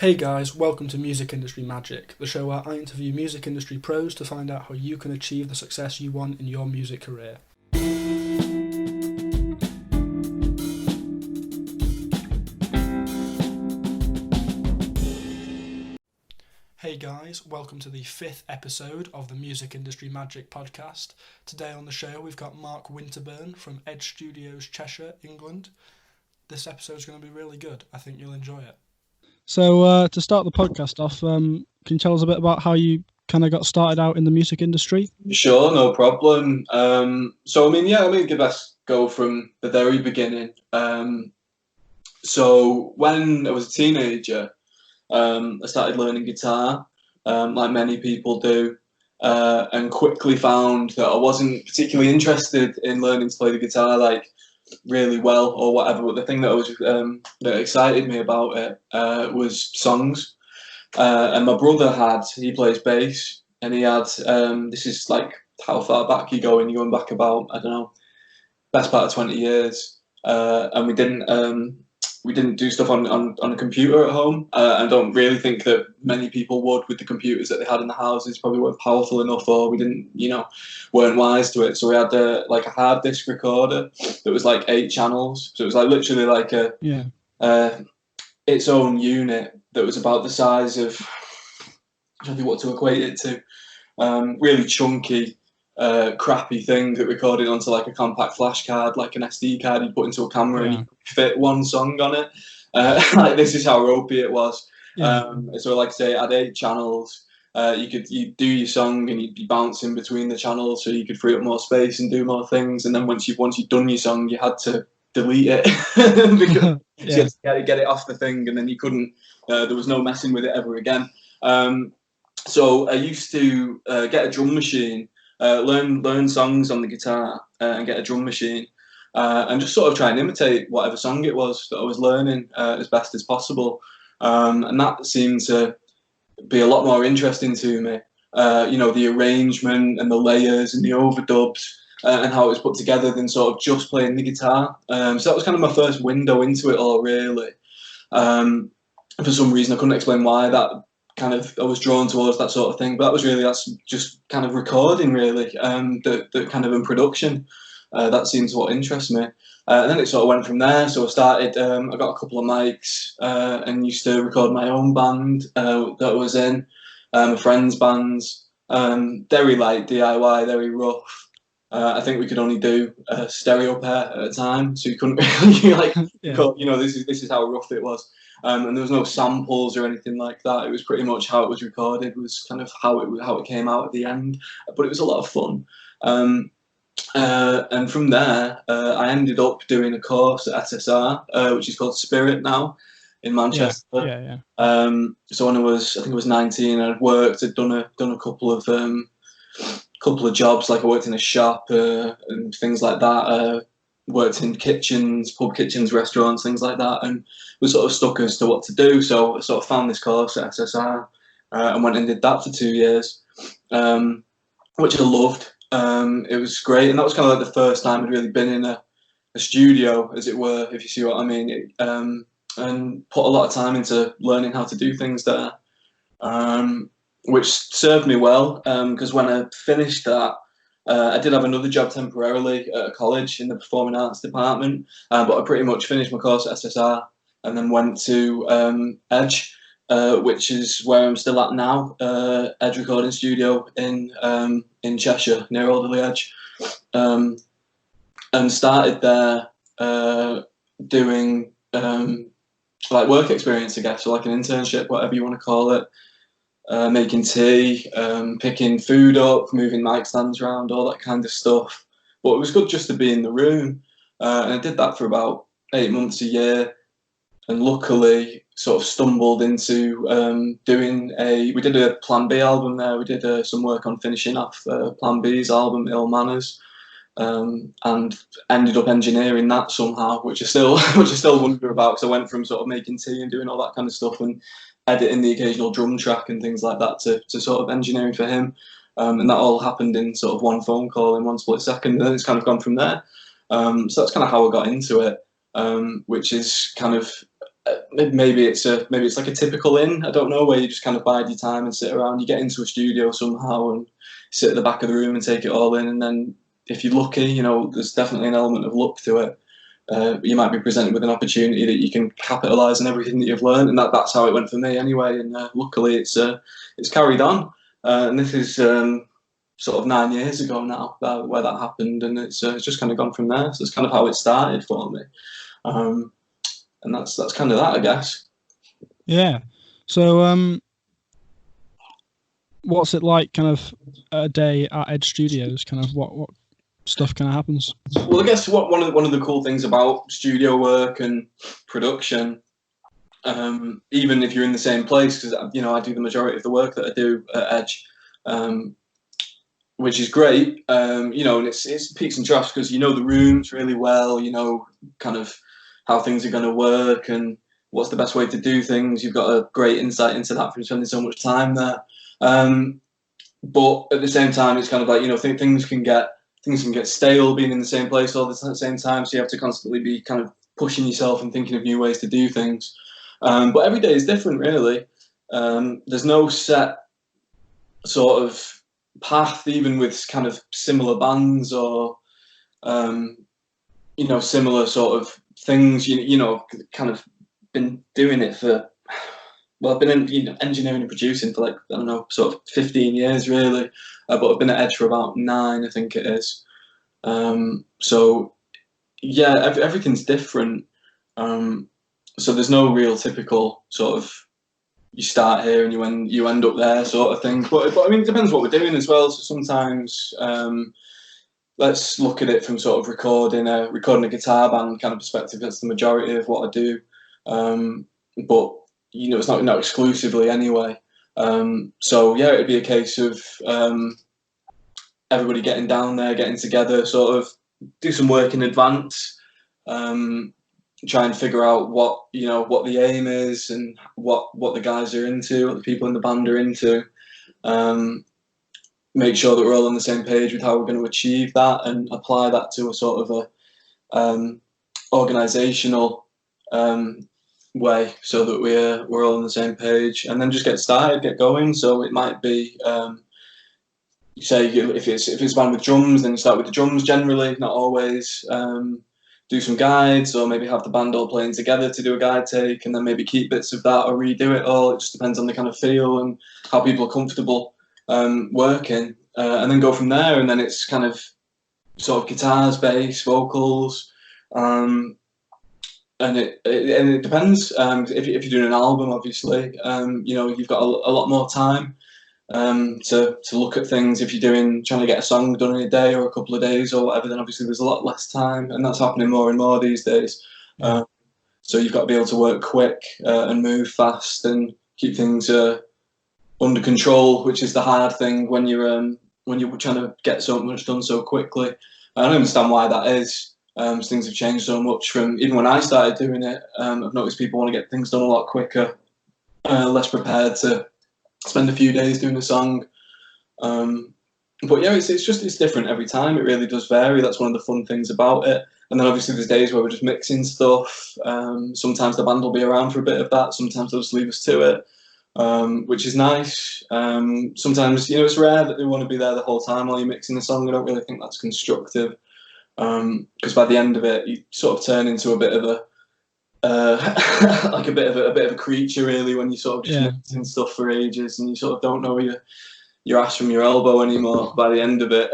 Hey guys, welcome to Music Industry Magic, the show where I interview music industry pros to find out how you can achieve the success you want in your music career. Hey guys, welcome to the 5th episode of the Music Industry Magic podcast. Today on the show we've got Mark Winterburn from Edge Studios, Cheshire, England. This episode's going to be really good. I think you'll enjoy it. So to start the podcast off, can you tell us a bit about how you kind of got started out in the music industry? Sure, no problem. Give us go from the very beginning. So when I was a teenager, I started learning guitar, like many people do, and quickly found that I wasn't particularly interested in learning to play the guitar like really well or whatever. But the thing that excited me about it was songs. And my brother he plays bass, and he had this is like how far back you're going back about, I don't know, best part of 20 years, and we didn't do stuff on a computer at home. I don't really think that many people would with the computers that they had in the houses. Probably weren't powerful enough, or we didn't, weren't wise to it. So we had like a hard disk recorder that was like 8 channels. So it was like literally like its own unit that was about the size of, I don't know what to equate it to, really chunky, crappy thing that recorded onto like a compact flash card, like an SD card you put into a camera, and you could fit one song on it. Like this is how ropey it was. So like I say, it had 8 channels. You'd do your song and you'd be bouncing between the channels, so you could free up more space and do more things. And then once you'd done your song, you had to delete it because you had to get it off the thing, and then you couldn't. There was no messing with it ever again. So I used to get a drum machine, learn songs on the guitar, and get a drum machine, and just sort of try and imitate whatever song it was that I was learning as best as possible. And that seemed to be a lot more interesting to me. The arrangement and the layers and the overdubs, and how it was put together than sort of just playing the guitar. So that was kind of my first window into it all, really. For some reason, I couldn't explain why I was drawn towards that sort of thing, but that's just kind of recording, really, the kind of in production. That seems what interests me. And then it sort of went from there. So I started, I got a couple of mics, and used to record my own band that I was in, my friends' bands, very light DIY, very rough. I think we could only do a stereo pair at a time, so you couldn't really this is how rough it was. And there was no samples or anything like that. It was pretty much how it was recorded, was kind of how it came out at the end. But it was a lot of fun. And from there, I ended up doing a course at SSR, which is called Spirit now, in Manchester. So when I think I was 19, I'd worked, I'd done a couple of jobs, like I worked in a shop and things like that. Worked in kitchens, pub kitchens, restaurants, things like that, and was sort of stuck as to what to do. So I sort of found this course at SSR and went and did that for 2 years, which I loved. It was great, and that was kind of like the first time I'd really been in a studio, as it were, if you see what I mean, and put a lot of time into learning how to do things there, which served me well, because when I finished that, I did have another job temporarily at a college in the performing arts department, but I pretty much finished my course at SSR and then went to Edge, which is where I'm still at now, Edge Recording Studio in Cheshire, near Alderley Edge, and started there doing like work experience, I guess, or like an internship, whatever you want to call it. Making tea, picking food up, moving mic stands around, all that kind of stuff. But it was good just to be in the room, and I did that for about 8 months, a year, and luckily sort of stumbled into we did a Plan B album there. We did some work on finishing off Plan B's album, Ill Manners, and ended up engineering that somehow, which I still wonder about, because I went from sort of making tea and doing all that kind of stuff and editing the occasional drum track and things like that to sort of engineering for him, and that all happened in sort of one phone call in one split second, and then it's kind of gone from there. So that's kind of how I got into it, which is kind of maybe it's like a typical inn. I don't know, where you just kind of bide your time and sit around. You get into a studio somehow and sit at the back of the room and take it all in. And then if you're lucky, you know, there's definitely an element of luck to it. You might be presented with an opportunity that you can capitalise on everything that you've learned, and that's how it went for me anyway. And luckily, it's carried on. And this is sort of 9 years ago now where that happened, and it's just kind of gone from there. So it's kind of how it started for me. And that's kind of that, I guess. Yeah. So, what's it like, kind of a day at Edge Studios? Kind of what stuff kind of happens? Well, I guess one of the cool things about studio work and production, even if you're in the same place, because you know I do the majority of the work that I do at Edge, which is great. You know, and it's peaks and troughs because you know the rooms really well. You know, kind of how things are going to work and what's the best way to do things. You've got a great insight into that from spending so much time there. But at the same time, it's kind of like, you know, things can get stale being in the same place all the same time. So you have to constantly be kind of pushing yourself and thinking of new ways to do things. But every day is different, really. There's no set sort of path, even with kind of similar bands or, you know, similar sort of things. You know, kind of been doing it for, well, I've been engineering and producing for, like, I don't know, sort of 15 years really, but I've been at Edge for about 9, I think it is. So yeah, everything's different. So there's no real typical sort of you start here and you end up there sort of thing. But I mean, it depends what we're doing as well. So sometimes let's look at it from sort of recording a guitar band kind of perspective. That's the majority of what I do. But you know, it's not exclusively anyway. So yeah, it'd be a case of everybody getting down there, getting together, sort of do some work in advance, try and figure out what the aim is and what the guys are into, what the people in the band are into. Make sure that we're all on the same page with how we're going to achieve that, and apply that to a sort of a organisational way, so that we're all on the same page, and then just get going. So it might be, say, if it's a band with drums, then you start with the drums generally, not always. Do some guides, or maybe have the band all playing together to do a guide take, and then maybe keep bits of that or redo it all. It just depends on the kind of feel and how people are comfortable working, and then go from there. And then it's kind of sort of guitars, bass, vocals, and it depends. If you're doing an album, obviously, you know, you've got a lot more time to look at things. If you're trying to get a song done in a day or a couple of days or whatever, then obviously there's a lot less time, and that's happening more and more these days. So you've got to be able to work quick and move fast and keep things under control, which is the hard thing when you're trying to get so much done so quickly. I don't understand why that is. Things have changed so much from even when I started doing it. I've noticed people want to get things done a lot quicker, less prepared to spend a few days doing a song. But yeah, it's different every time. It really does vary. That's one of the fun things about it. And then obviously there's days where we're just mixing stuff. Sometimes the band will be around for a bit of that. Sometimes they'll just leave us to it, which is nice. Sometimes, you know, it's rare that they want to be there the whole time while you're mixing the song. I don't really think that's constructive. Because by the end of it, you sort of turn into a bit of a like a bit of a creature, really, when you sort of just mixing stuff for ages and you sort of don't know your ass from your elbow anymore by the end of it.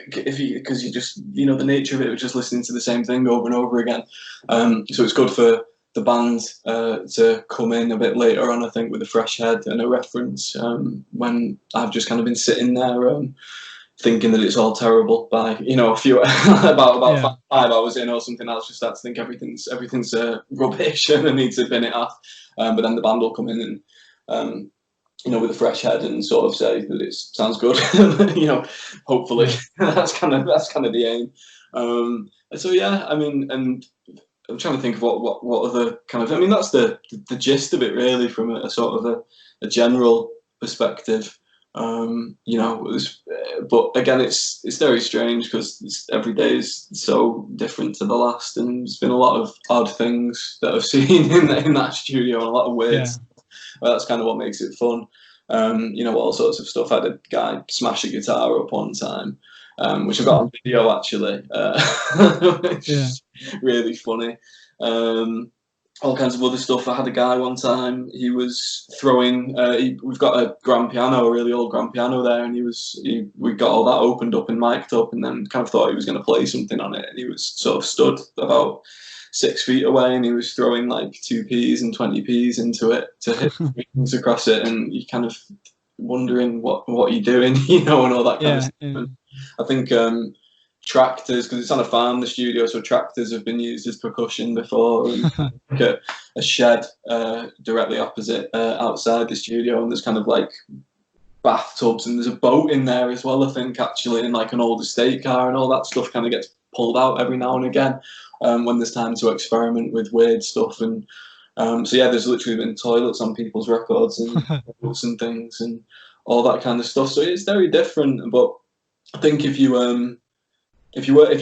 Because you just, you know, the nature of it was just listening to the same thing over and over again. So it's good for the band to come in a bit later on, I think, with a fresh head and a reference, when I've just kind of been sitting there thinking that it's all terrible by, you know, a few about 5 hours in or something. I'll just start to think everything's rubbish and I need to bin it off. But then the band will come in and you know, with a fresh head and sort of say that it sounds good. You know, hopefully that's kind of the aim. So yeah, I mean, and I'm trying to think of what other kind of, I mean, that's the gist of it really, from a sort of a general perspective. You know, but again, it's very strange because every day is so different to the last, and there's been a lot of odd things that I've seen in that studio, and a lot of weird stuff. That's kind of what makes it fun. You know, all sorts of stuff. I had a guy smash a guitar up one time, which I've got on video actually, which is really funny. All kinds of other stuff. I had a guy one time, he was throwing, we've got a grand piano, a really old grand piano there, and we got all that opened up and mic'd up, and then kind of thought he was going to play something on it, and he was sort of stood about 6 feet away, and he was throwing like 2p's and 20p's into it to hit strings across it, and you kind of wondering what are you doing, you know, and all that kind of stuff. And I think tractors, because it's on a farm, the studio, so tractors have been used as percussion before, and like a shed directly opposite outside the studio, and there's kind of like bathtubs, and there's a boat in there as well, I think, actually, and like an old estate car, and all that stuff kind of gets pulled out every now and again when there's time to experiment with weird stuff. And so yeah, there's literally been toilets on people's records and books and things and all that kind of stuff, so it's very different. But I think if you're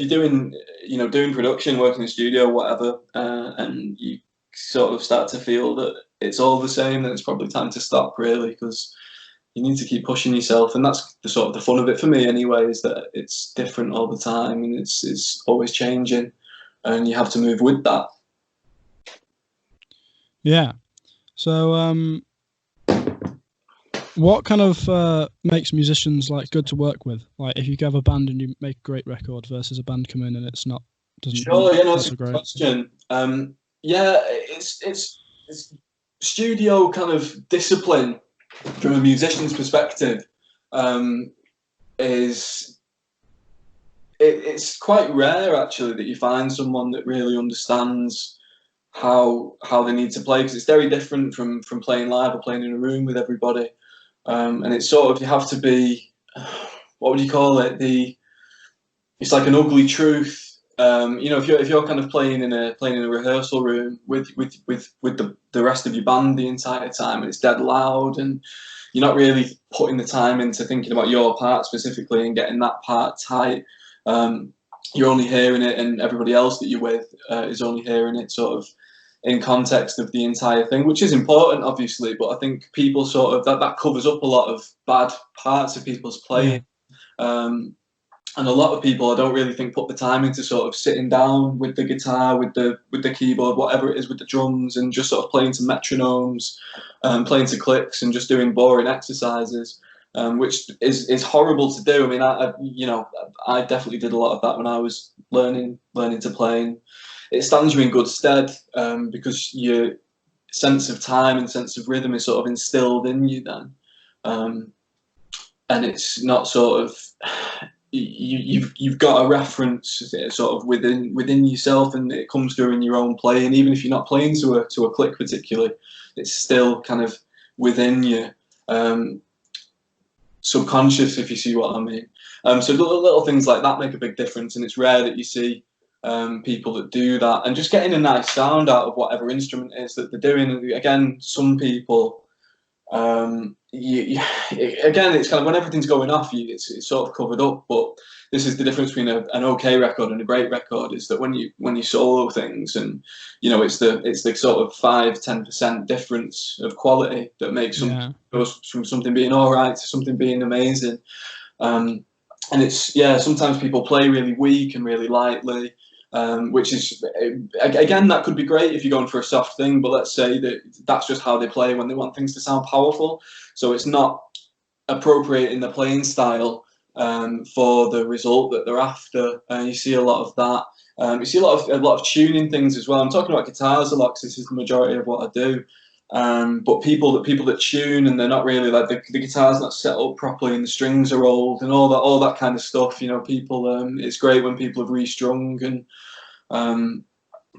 doing, you know, doing production, working in a studio, whatever, and you sort of start to feel that it's all the same, then it's probably time to stop, really, because you need to keep pushing yourself, and that's the sort of the fun of it for me anyway, is that it's different all the time, and it's always changing, and you have to move with that. Yeah. So what kind of makes musicians like good to work with? Like, if you have a band and you make a great record versus a band come in and it's not, doesn't. Sure, yeah, no, that's a great question. Yeah, it's studio kind of discipline from a musician's perspective it's quite rare actually that you find someone that really understands how they need to play, because it's very different from playing live or playing in a room with everybody. And it's sort of, you have to be, what would you call it? It's like an ugly truth. You know, if you're kind of playing in a rehearsal room with the rest of your band the entire time, and it's dead loud, and you're not really putting the time into thinking about your part specifically and getting that part tight. You're only hearing it, and everybody else that you're with is only hearing it sort of in context of the entire thing, which is important, obviously, but I think people sort of, that covers up a lot of bad parts of people's playing. And a lot of people, I don't really think, put the time into sort of sitting down with the guitar, with the keyboard, whatever it is, with the drums, and just sort of playing to metronomes, playing to clicks, and just doing boring exercises, which is horrible to do. I mean, I definitely did a lot of that when I was learning to play. And it stands you in good stead because your sense of time and sense of rhythm is sort of instilled in you then, and it's not sort of, you've got a reference sort of within yourself, and it comes through in your own playing. Even if you're not playing to a click particularly, it's still kind of within you, subconscious, if you see what I mean. So little things like that make a big difference, and it's rare that you see people that do that, and just getting a nice sound out of whatever instrument it is that they're doing. Again, some people, again, it's kind of when everything's going off, it's sort of covered up. But this is the difference between an okay record and a great record, is that when you solo things, and you know, it's the sort of 5-10% difference of quality that makes something goes from something being all right to something being amazing. And it's, sometimes people play really weak and really lightly, which is, again, that could be great if you're going for a soft thing, but let's say that's just how they play when they want things to sound powerful. So it's not appropriating the playing style for the result that they're after. You see a lot of that. You see a lot of tuning things as well. I'm talking about guitars a lot because this is the majority of what I do. But people that tune, and they're not really, like, the guitar's not set up properly, and the strings are old, and all that kind of stuff. You know, people. It's great when people have restrung, and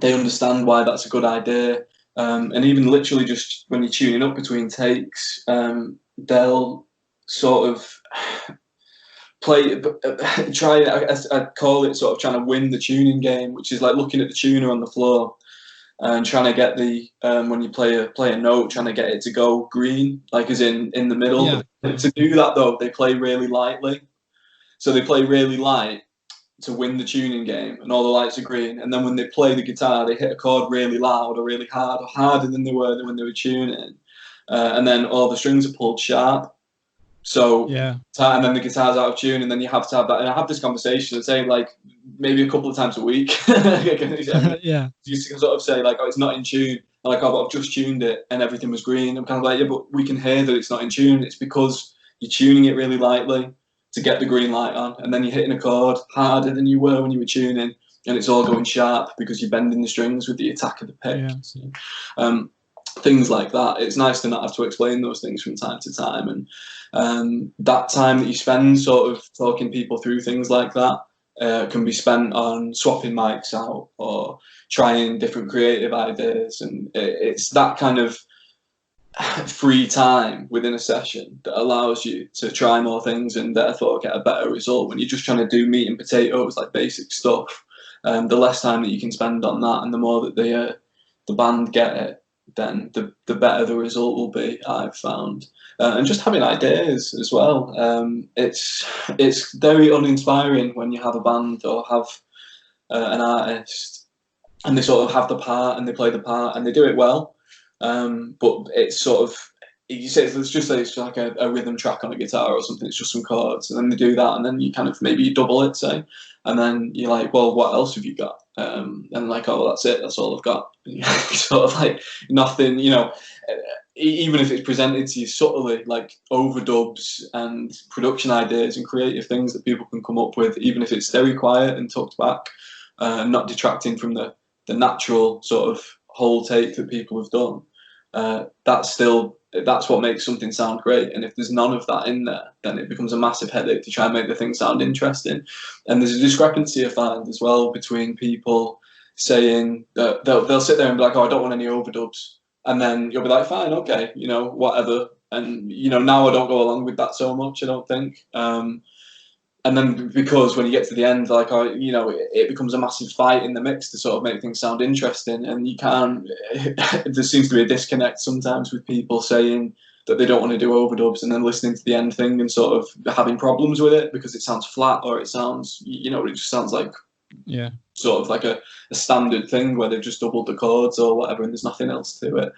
they understand why that's a good idea. And even literally just when you're tuning up between takes, they'll sort of I call it sort of trying to win the tuning game, which is like looking at the tuner on the floor and trying to get the when you play a note, trying to get it to go green, like as in the middle. Yeah. But to do that though, they play really lightly. So they play really light to win the tuning game, and all the lights are green. And then when they play the guitar, they hit a chord really loud or really hard, or harder than they were when they were tuning. And then all the strings are pulled sharp. So yeah, and then the guitar's out of tune, and then you have to have that. And I have this conversation and say like maybe a couple of times a week. yeah. You sort of say like, oh, it's not in tune. And like, oh, but I've just tuned it and everything was green. I'm kind of like, yeah, but we can hear that it's not in tune. It's because you're tuning it really lightly to get the green light on, and then you're hitting a chord harder than you were when you were tuning, and it's all going sharp because you're bending the strings with the attack of the pick. Yeah. So, things like that. It's nice to not have to explain those things from time to time, and that time that you spend sort of talking people through things like that can be spent on swapping mics out or trying different creative ideas, and it's that kind of free time within a session that allows you to try more things and therefore get a better result. When you're just trying to do meat and potatoes, like basic stuff, the less time that you can spend on that, and the more that the band get it, then the better the result will be, I've found. And just having ideas as well. It's very uninspiring when you have a band or have an artist and they sort of have the part and they play the part and they do it well. But it's sort of, you say, let's just say it's like a rhythm track on a guitar or something, it's just some chords, and then they do that, and then you kind of maybe you double it, say, and then you're like, well, what else have you got? And like, oh, well, that's it, that's all I've got. Sort of like nothing, even if it's presented to you subtly, like overdubs and production ideas and creative things that people can come up with, even if it's very quiet and tucked back, not detracting from the natural sort of whole take that people have done. That's what makes something sound great. And if there's none of that in there, then it becomes a massive headache to try and make the thing sound interesting. And there's a discrepancy I find as well between people saying that they'll sit there and be like, oh, I don't want any overdubs, and then you'll be like, fine, okay, whatever. And now I don't go along with that so much, I don't think. And then because when you get to the end, like, it becomes a massive fight in the mix to sort of make things sound interesting. And you can't, there seems to be a disconnect sometimes with people saying that they don't want to do overdubs and then listening to the end thing and sort of having problems with it because it sounds flat or it sounds, it just sounds like, sort of like a standard thing where they've just doubled the chords or whatever and there's nothing else to it.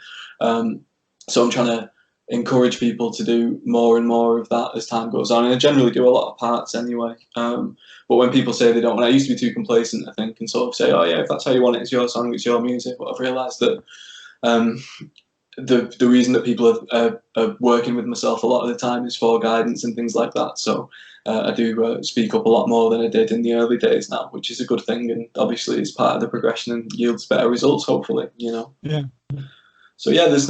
So I'm trying to encourage people to do more and more of that as time goes on, and I generally do a lot of parts anyway. But when people say they don't want, I used to be too complacent, I think, and sort of say, oh yeah, if that's how you want it, it's your song, it's your music. But I've realised that the reason that people are working with myself a lot of the time is for guidance and things like that. So I do speak up a lot more than I did in the early days now, which is a good thing, and obviously it's part of the progression and yields better results, hopefully. Yeah. So yeah, there's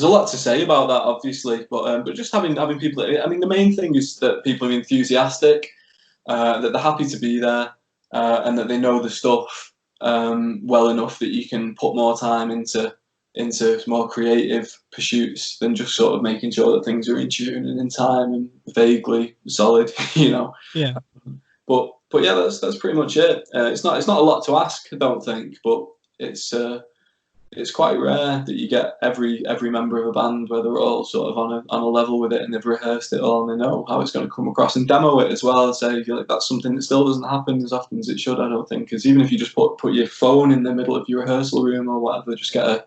a lot to say about that, obviously, but just having people. I mean, the main thing is that people are enthusiastic, that they're happy to be there, and that they know the stuff well enough that you can put more time into more creative pursuits than just sort of making sure that things are in tune and in time and vaguely solid, Yeah. But yeah, that's pretty much it. It's not a lot to ask, I don't think, but it's quite rare that you get every member of a band where they're all sort of on a level with it and they've rehearsed it all and they know how it's going to come across and demo it as well. So I feel like that's something that still doesn't happen as often as it should, I don't think, because even if you just put your phone in the middle of your rehearsal room or whatever, just get a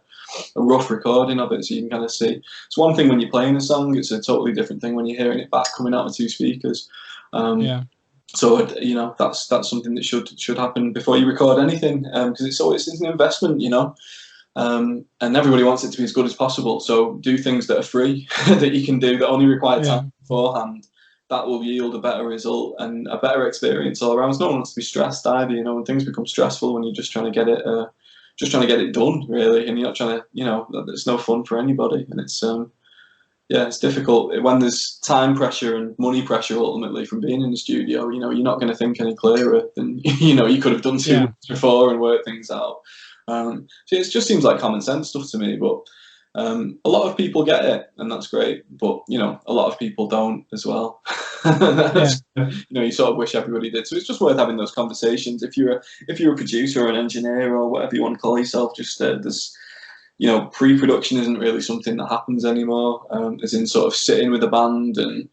rough recording of it so you can kind of see. It's one thing when you're playing a song, it's a totally different thing when you're hearing it back coming out of two speakers. So that's something that should happen before you record anything, because it's an investment, and everybody wants it to be as good as possible. So do things that are free that you can do that only require time beforehand. That will yield a better result and a better experience all around. No one wants to be stressed either. When things become stressful when you're just trying to get it done, really, and you're not trying to, it's no fun for anybody, and it's it's difficult when there's time pressure and money pressure ultimately from being in the studio. You're not going to think any clearer than you could have done 2 months before and work things out. So it just seems like common sense stuff to me, but A lot of people get it, and that's great, but you know, a lot of people don't as well. You know, you sort of wish everybody did. So it's just worth having those conversations. If you're a producer or an engineer or whatever you want to call yourself, just there's, you know, pre-production isn't really something that happens anymore. As in sort of sitting with a band and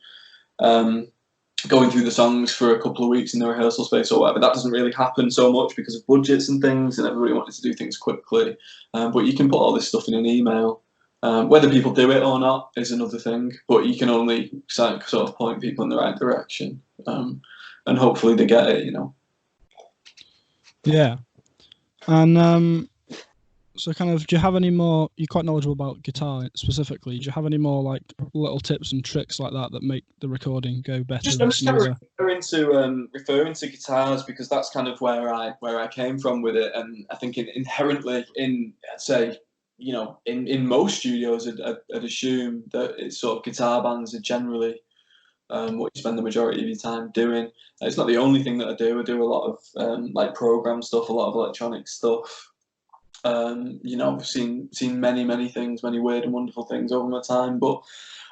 going through the songs for a couple of weeks in the rehearsal space or whatever. That doesn't really happen so much because of budgets and things, and everybody wanted to do things quickly. But you can put all this stuff in an email. Whether people do it or not is another thing, but you can only sort of point people in the right direction, and hopefully they get it, you know. Yeah. And so kind of, do you have any more, you're quite knowledgeable about guitar specifically, do you have any more like little tips and tricks like that that make the recording go better? I'm just kind of referring to guitars because that's kind of where I came from with it, and I think inherently in, I'd say, you know, in most studios, I'd assume that it's sort of guitar bands are generally what you spend the majority of your time doing. It's not the only thing that I do. I do a lot of like program stuff, a lot of electronic stuff. You know, I've seen many things, many weird and wonderful things over my time. But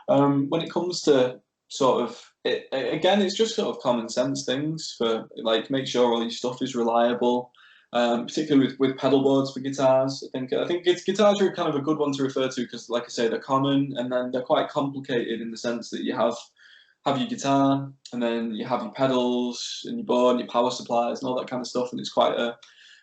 when it comes to sort of it, again, it's just sort of common sense things for like make sure all your stuff is reliable. Particularly with pedal boards for guitars, I think guitars are kind of a good one to refer to because, like I say, they're common and then they're quite complicated in the sense that you have your guitar and then you have your pedals and your board and your power supplies and all that kind of stuff, and it's quite a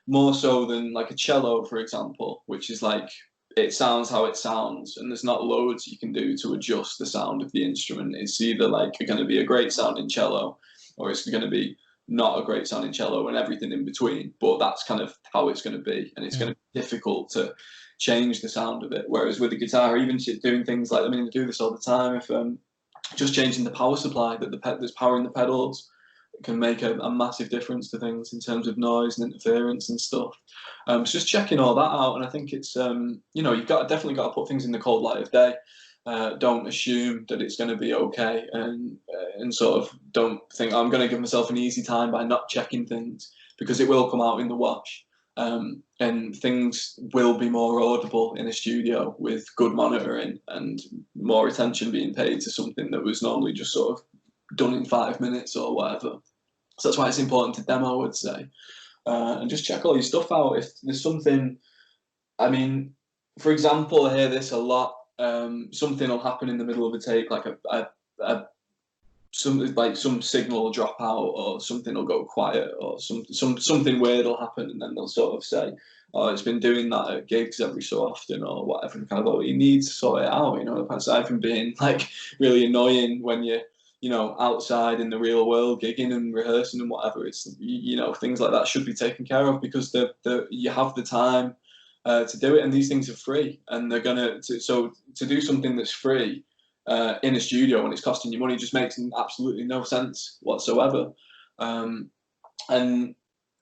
more so than like a cello, for example, which is like it sounds how it sounds, and there's not loads you can do to adjust the sound of the instrument. It's either like you're going to be a great sounding cello, or it's going to be not a great sounding cello, and everything in between. But that's kind of how it's going to be, and it's going to be difficult to change the sound of it. Whereas with the guitar, even doing things like, I mean, I do this all the time. If just changing the power supply that's powering the pedals can make a massive difference to things in terms of noise and interference and stuff. So just checking all that out, and I think it's you know, you've definitely got to put things in the cold light of day. Don't assume that it's going to be okay, and sort of don't think I'm going to give myself an easy time by not checking things, because it will come out in the wash, and things will be more audible in a studio with good monitoring and more attention being paid to something that was normally just sort of done in 5 minutes or whatever. So that's why it's important to demo, I would say, and just check all your stuff out. If there's something, I mean, for example, I hear this a lot. Something will happen in the middle of a take, like some signal will drop out, or something will go quiet, or something weird will happen, and then they'll sort of say, "Oh, it's been doing that at gigs every so often," or whatever. And kind of, oh, you need to sort it out, you know. Aside from being like really annoying when you're, you know, outside in the real world, gigging and rehearsing and whatever, it's, you know, things like that should be taken care of because you have the time to do it, and these things are free, and they're so to do something that's free in a studio when it's costing you money just makes absolutely no sense whatsoever. And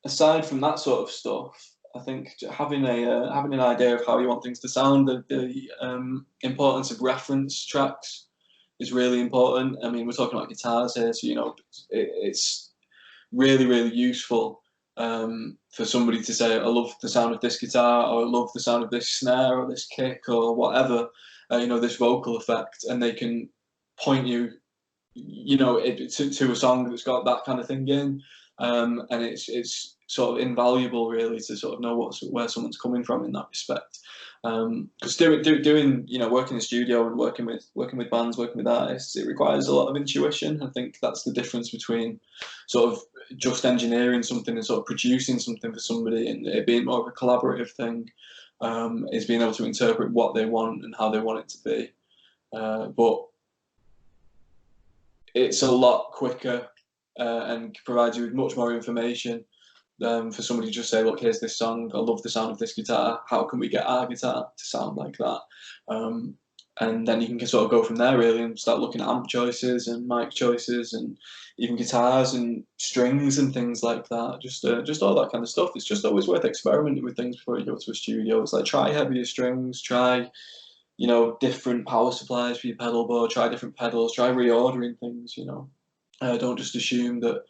aside from that sort of stuff, I think having an idea of how you want things to sound, the importance of reference tracks is really important. I mean, we're talking about guitars here, so you know, it's really useful for somebody to say, I love the sound of this guitar, or I love the sound of this snare or this kick or whatever, you know, this vocal effect, and they can point you, you know, to a song that's got that kind of thing in, and it's sort of invaluable really to sort of know where someone's coming from in that respect. Because doing, you know, working in the studio and working with bands, working with artists, it requires a lot of intuition. I think that's the difference between sort of just engineering something and sort of producing something for somebody, and it being more of a collaborative thing, is being able to interpret what they want and how they want it to be. But it's a lot quicker and provides you with much more information for somebody to just say, look, here's this song, I love the sound of this guitar, how can we get our guitar to sound like that? And then you can sort of go from there really and start looking at amp choices and mic choices and even guitars and strings and things like that. Just all that kind of stuff. It's just always worth experimenting with things before you go to a studio. It's like, try heavier strings, try, you know, different power supplies for your pedal board, try different pedals, try reordering things, you know. Don't just assume that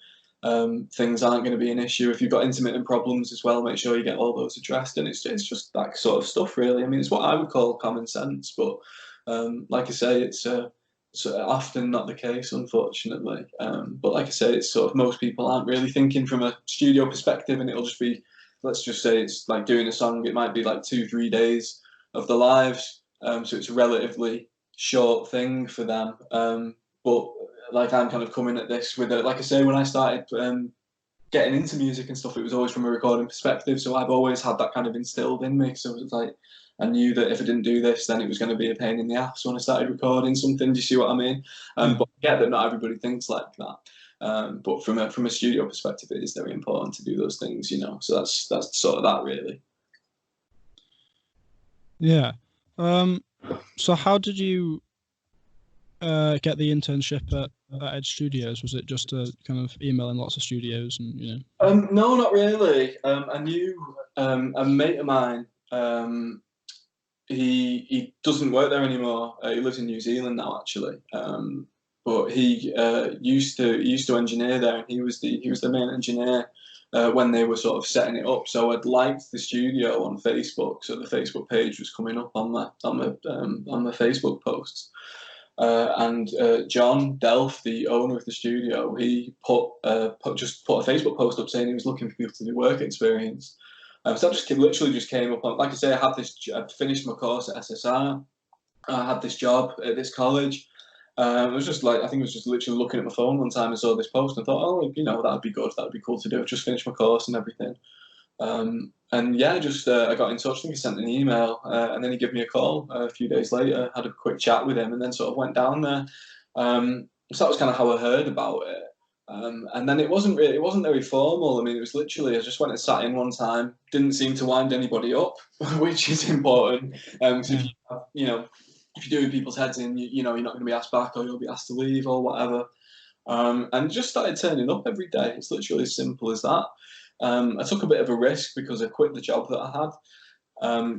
things aren't going to be an issue. If you've got intermittent problems as well, make sure you get all those addressed. And it's just that sort of stuff, really. I mean, it's what I would call common sense, but like I say, it's often not the case, unfortunately. But like I say, it's sort of most people aren't really thinking from a studio perspective, and it'll just be, let's just say it's like doing a song. It might be like 2-3 days of the lives, so it's a relatively short thing for them. But like I'm kind of coming at this with like I say, when I started getting into music and stuff, it was always from a recording perspective. So I've always had that kind of instilled in me. So it was like I knew that if I didn't do this, then it was going to be a pain in the ass when I started recording something. Do you see what I mean? But I get that not everybody thinks like that. But from a studio perspective, it is very important to do those things, you know. So that's sort of that, really. Yeah. So how did you get the internship at Edge Studios? Was it just a kind of emailing lots of studios and, you know? No, not really. I knew a mate of mine. He doesn't work there anymore. He lives in New Zealand now, actually. But he used to engineer there, and he was the main engineer when they were sort of setting it up. So I'd liked the studio on Facebook, so the Facebook page was coming up on my Facebook posts. And John Delph, the owner of the studio, he put a Facebook post up saying he was looking for people to do work experience. So that just literally just came up on. Like I say, I'd finished my course at SSR. I had this job at this college. It was just like, I think it was just literally looking at my phone one time and saw this post and thought, oh, you know, that'd be good. That'd be cool to do. I've just finished my course and everything. And yeah, just I got in touch. I think he sent an email, and then he gave me a call a few days later. Had a quick chat with him, and then sort of went down there. So that was kind of how I heard about it. And then it wasn't very formal. I mean, it was literally I just went and sat in one time. Didn't seem to wind anybody up, which is important. If you're doing people's heads in, you know, you're not going to be asked back, or you'll be asked to leave, or whatever. And just started turning up every day. It's literally as simple as that. I took a bit of a risk because I quit the job that I had,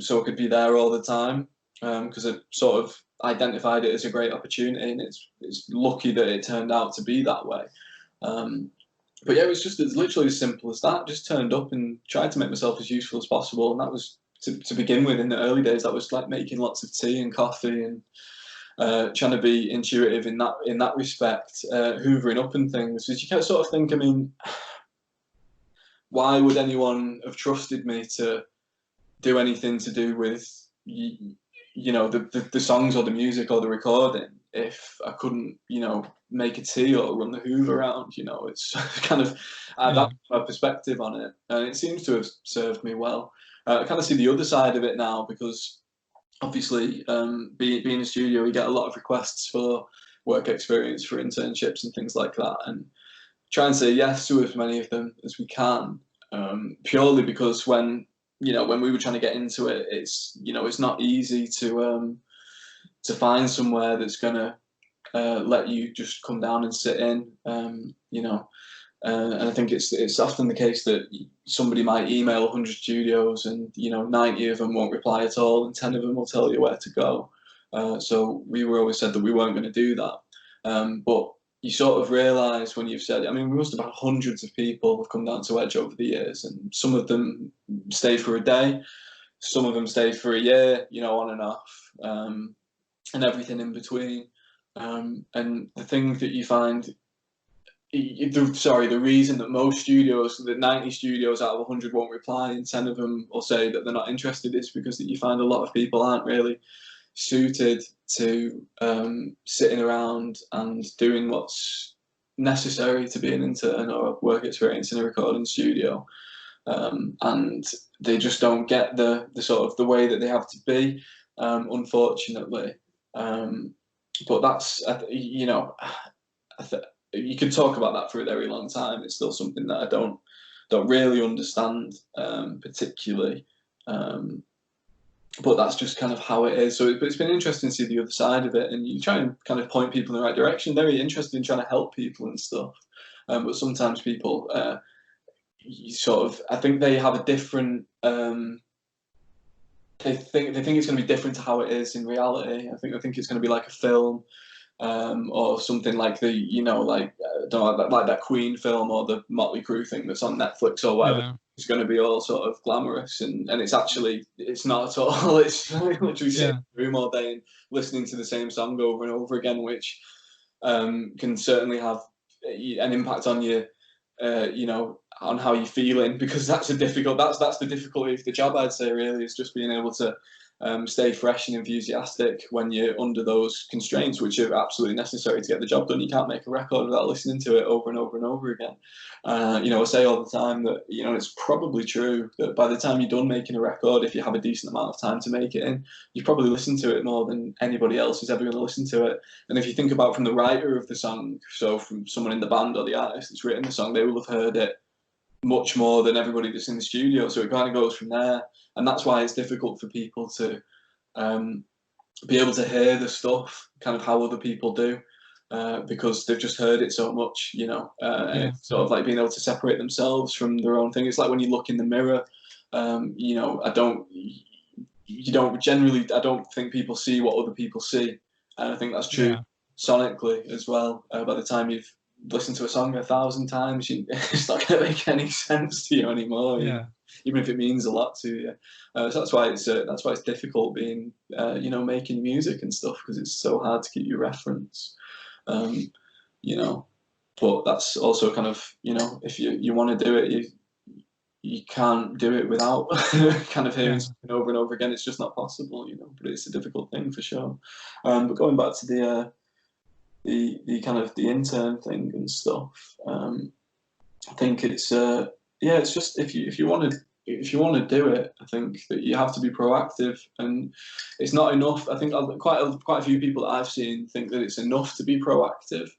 so I could be there all the time, because I sort of identified it as a great opportunity, and it's lucky that it turned out to be that way. But yeah, it's literally as simple as that. Just turned up and tried to make myself as useful as possible, and that was to begin with. In the early days, that was like making lots of tea and coffee and trying to be intuitive in that respect, hoovering up and things. Because you kind of sort of think, I mean, why would anyone have trusted me to do anything to do with you know the songs or the music or the recording if I couldn't, you know, make a tea or run the Hoover around? You know, it's kind of that's my perspective on it, and it seems to have served me well. I kind of see the other side of it now, because obviously being a studio, we get a lot of requests for work experience, for internships and things like that, and try and say yes to as many of them as we can, purely because when we were trying to get into it, it's not easy to find somewhere that's gonna let you just come down and sit in, and I think it's often the case that somebody might email 100 studios and 90 of them won't reply at all, and 10 of them will tell you where to go. So we were always said that we weren't going to do that, but you sort of realise when you've said, I mean, we must have had hundreds of people have come down to Edge over the years, and some of them stayed for a day, some of them stayed for a year, on and off, and everything in between. And the thing that you find, the reason that most studios, the 90 studios out of 100 won't reply and 10 of them will say that they're not interested, is because that you find a lot of people aren't really suited to sitting around and doing what's necessary to be an intern or work experience in a recording studio, and they just don't get the sort of the way that they have to be, unfortunately. But that's you could talk about that for a very long time. It's still something that I don't really understand particularly. But that's just kind of how it is. So it's been interesting to see the other side of it, and you try and kind of point people in the right direction. Very interested in trying to help people and stuff. But sometimes people, I think they have a different. They think it's going to be different to how it is in reality. I think it's going to be like a film. or something like the, like don't know, like that Queen film or the Motley Crue thing that's on Netflix or whatever. Yeah. It's going to be all sort of glamorous, and it's not at all. It's literally sitting in the room all day and listening to the same song over and over again, which can certainly have an impact on you, on how you're feeling, because that's the difficulty of the job, I'd say, really, is just being able to stay fresh and enthusiastic when you're under those constraints, which are absolutely necessary to get the job done. You can't make a record without listening to it over and over and over again. I say all the time that, it's probably true that by the time you're done making a record, if you have a decent amount of time to make it in, you probably listen to it more than anybody else is ever going to listen to it. And if you think about from the writer of the song, so from someone in the band or the artist that's written the song, they will have heard it much more than everybody that's in the studio. So it kind of goes from there. And that's why it's difficult for people to be able to hear the stuff, kind of how other people do, because they've just heard it so much, and it's sort of like being able to separate themselves from their own thing. It's like when you look in the mirror, I don't think people see what other people see. And I think that's true sonically as well. By the time you've listened to a song 1,000 times, it's not going to make any sense to you anymore. Even if it means a lot to you. So that's why it's difficult being, making music and stuff, because it's so hard to keep your reference. But that's also kind of, if you want to do it, you can't do it without kind of hearing something over and over again. It's just not possible, but it's a difficult thing for sure. But going back to the kind of the intern thing and stuff, I think it's it's just if you want to do it, I think that you have to be proactive, and it's not enough. I think quite a few people that I've seen think that it's enough to be proactive,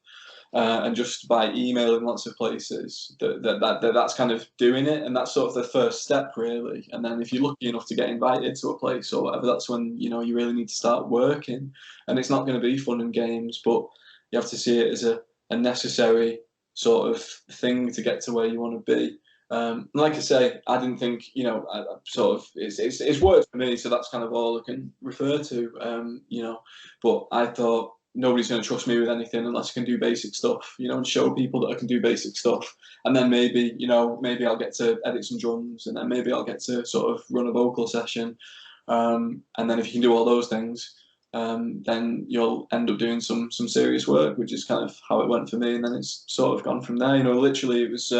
and just by emailing lots of places that's kind of doing it, and that's sort of the first step, really. And then if you're lucky enough to get invited to a place or whatever, that's when you really need to start working. And it's not going to be fun and games, but you have to see it as a necessary sort of thing to get to where you want to be. Like I say, I didn't think, it's worked for me, so that's kind of all I can refer to, but I thought nobody's going to trust me with anything unless I can do basic stuff, and show people that I can do basic stuff. And then maybe I'll get to edit some drums, and then maybe I'll get to sort of run a vocal session. And then if you can do all those things, then you'll end up doing some serious work, which is kind of how it went for me. And then it's sort of gone from there. Literally it was,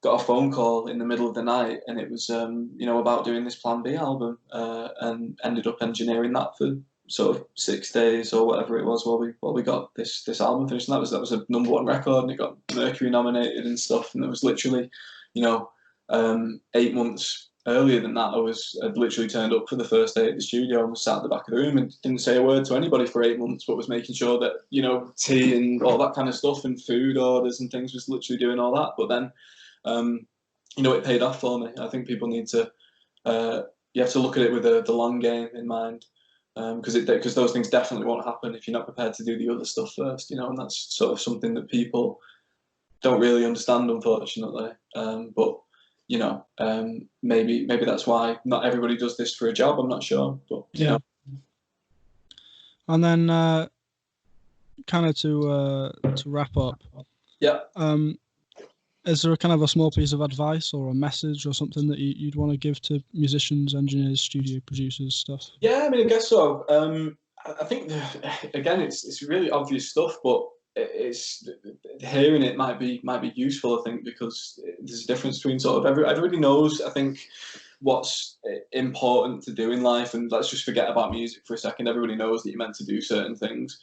got a phone call in the middle of the night, and it was about doing this Plan B album, and ended up engineering that for sort of 6 days or whatever it was while we got this album finished. And that was a #1 record, and it got Mercury nominated and stuff. And it was literally 8 months earlier than that, I'd literally turned up for the first day at the studio and was sat at the back of the room and didn't say a word to anybody for 8 months, but was making sure that tea and all that kind of stuff and food orders and things, was literally doing all that. But then it paid off for me. I think people need to, you have to look at it with the long game in mind, because those things definitely won't happen if you're not prepared to do the other stuff first, and that's sort of something that people don't really understand, unfortunately. But maybe that's why not everybody does this for a job. I'm not sure, but And then kind of to wrap up. Yeah. Is there a kind of a small piece of advice or a message or something that you'd want to give to musicians, engineers, studio producers, stuff? Yeah, I mean, I guess so. I think, again, it's really obvious stuff, but it's hearing it might be useful, I think, because there's a difference between sort of everybody knows, I think, what's important to do in life. And let's just forget about music for a second. Everybody knows that you're meant to do certain things,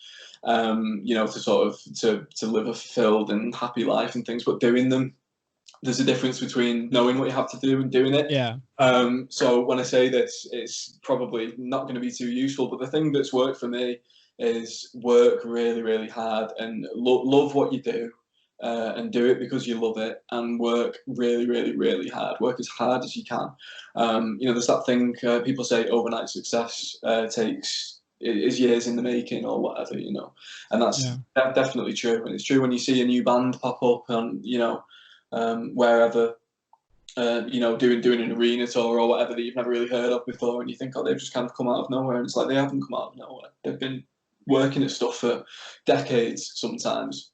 to sort of to live a fulfilled and happy life and things, but doing them, there's a difference between knowing what you have to do and doing it. Yeah. So when I say this, it's probably not going to be too useful, but the thing that's worked for me is work really, really hard and love what you do, and do it because you love it, and work really, really, really hard. Work as hard as you can. There's that thing, people say overnight success is years in the making or whatever, and that's definitely true. And it's true when you see a new band pop up on, wherever, doing an arena tour or whatever that you've never really heard of before, and you think, oh, they've just kind of come out of nowhere, and it's like they haven't come out of nowhere. They've been working at stuff for decades sometimes.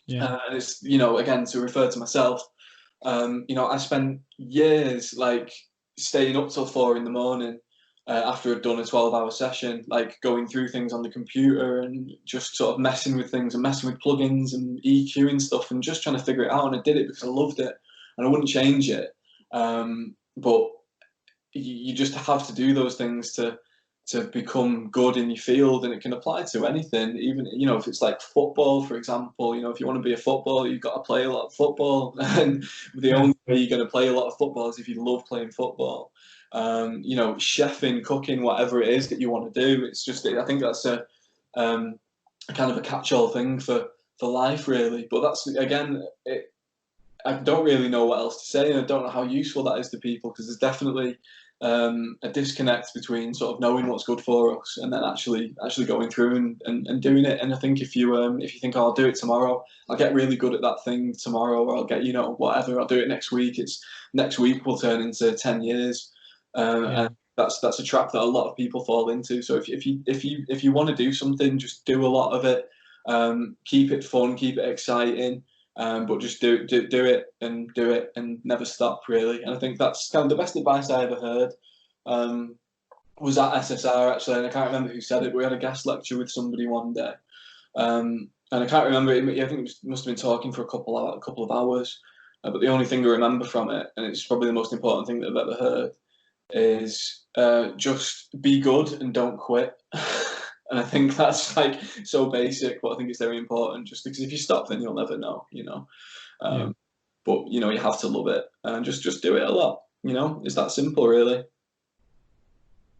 And it's, you know, again, to refer to myself, you know, I spent years like staying up till 4 a.m. After I'd done a 12-hour session, like going through things on the computer and just sort of messing with things and messing with plugins and EQ and stuff and just trying to figure it out. And I did it because I loved it and I wouldn't change it. But you just have to do those things to become good in your field, and it can apply to anything. Even, you know, if it's like football, for example, you know, if you want to be a footballer, you've got to play a lot of football, and the only way you're going to play a lot of football is if you love playing football. You know, chefing, cooking, whatever it is that you want to do, it's just, I think that's a kind of a catch-all thing for life, really. But that's, again, I don't really know what else to say, and I don't know how useful that is to people, because there's definitely a disconnect between sort of knowing what's good for us and then actually going through and doing it. And I think if you think, oh, I'll do it tomorrow, I'll get really good at that thing tomorrow, or I'll get, you know, whatever, I'll do it next week. It's next week will turn into 10 years. And that's a trap that a lot of people fall into. So if you want to do something, just do a lot of it. Keep it fun, keep it exciting. But just do it and never stop, really. And I think that's kind of the best advice I ever heard. Was at SSR, actually, and I can't remember who said it, but we had a guest lecture with somebody one day, and I can't remember. I think it must have been talking for a couple of hours. But the only thing I remember from it, and it's probably the most important thing that I've ever heard, is just be good and don't quit. And I think that's like so basic, but I think it's very important, just because if you stop, then you'll never know, you know. But, you know, you have to love it and just do it a lot, you know. It's that simple, really.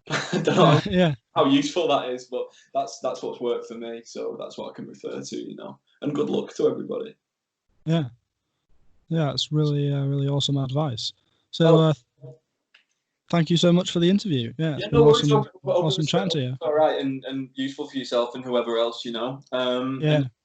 I don't know how useful that is, but that's what's worked for me, so that's what I can refer to, you know. And good luck to everybody. Yeah, it's really really awesome advice. So thank you so much for the interview. Yeah, it's been awesome chatting to you. All right, and useful for yourself and whoever else, you know.